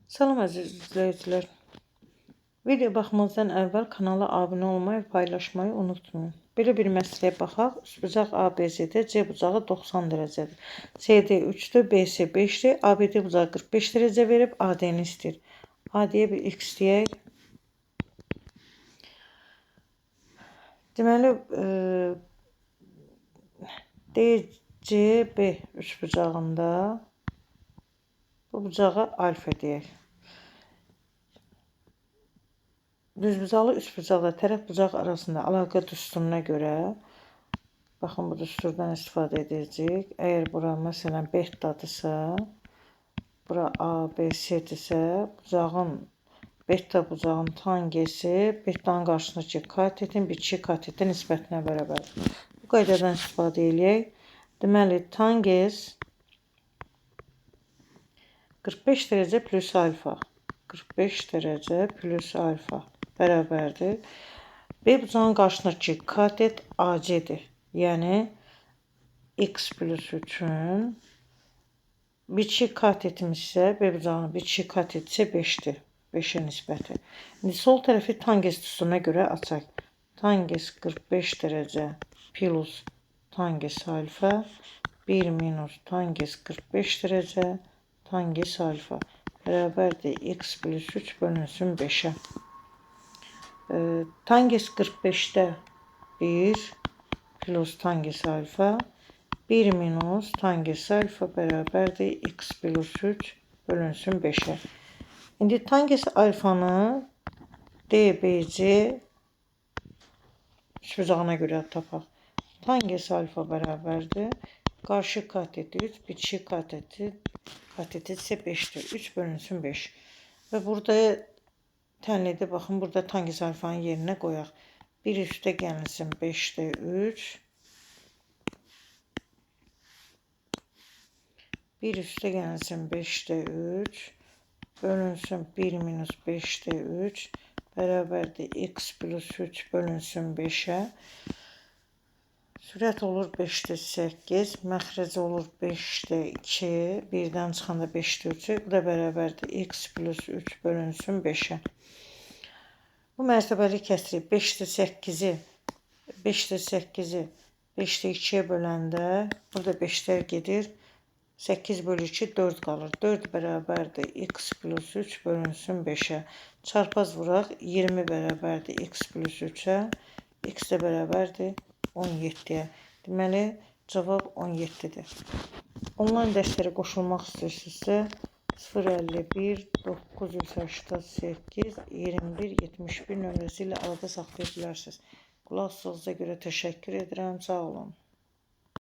Salam əziz izləyicilər. Video baxmazdan əvvəl kanala abunə olmayı və paylaşmayı unutmayın. Belə bir məsələyə baxaq. Üstbucaq ABC'də C bucağı 90 dərəcədir. CD 3'dür, BC 5'dir. ABD bucağı 45 dərəcə verib AD'ni istəyir. AD'yə bir X deyək. Deməli, DCB üçbucağında bu bucağa alfa deyək. Düzbucaqlı üçbucaqla tərəf bucaq arasında əlaqə düsturuna görə, baxın bu düsturdan istifadə edəcəyik. Əgər bura məsələn betadırsa, bura ABC-dirsə, beta bucağın tangesi betanın qarşısındakı katetin bitişik katetə nisbətinə bərabərdir. Bu qaydadan istifadə edək. Deməli, tangens 45 dərəcə plus alfa. 45 dərəcə plus alfa bərabərdir. B bucağın qarşısındakı katet AC-dir. Yəni X plus 3'ün bitişik katetimiz isə B bucağının bitişik kateti isə 5'dir. 5'ə nisbəti. İndi sol tərəfi tangens düsturuna görə açaq. Tangens 45 dərəcə plus tangens alfa 1 minus tangens 45 dərəcə tangens alfa bərabərdir X plus 3 bölünsün 5'ə. Tangens 45'də 1 plus tangens alfa 1 minus tangens alfa bərabərdir X plus 3 bölünsün 5'ə. İndi tangens alfanı DBC üçbucağına görə tapaq. Tangens alfa bərabərdir. Qarşı kateti 3, bitişik kateti isə 5'dir. 3 bölünsün 5. Və burada tənlidə baxın, burada tangens alfanın yerinə qoyaq. 1 üstə gəlsin 5'də 3. 1 üstə gəlsin 5'də 3. Bölünsün 1 minus 5'də 3. Bərabərdir X plus 3 bölünsün 5'ə. Sürət olur 5'də 8. Məxrəc olur 5'də 2. 1'dən çıxanda 5'də 3. Bu da bərabərdir X plus 3 bölünsün 5'ə. Bu mərtəbəli kəsirik. 5'də 8'i 5'də 2'yə böləndə burada 5'lər gedir. 8 bölü 2 4 qalır. 4 bərabərdir X plus 3 bölünsün 5'ə. Çarpaz vuraq. 20 bərabərdir X plus 3'ə. X də bərabərdir 17'yə. Deməli, cavab 17'dir. Onlayn dərslərə qoşulmaq istəyirsinizsə 051 988 21 71 nömrəsi ilə əlaqə saxlaya bilərsiniz. Qulaq asdığınıza görə təşəkkür edirəm. Sağ olun.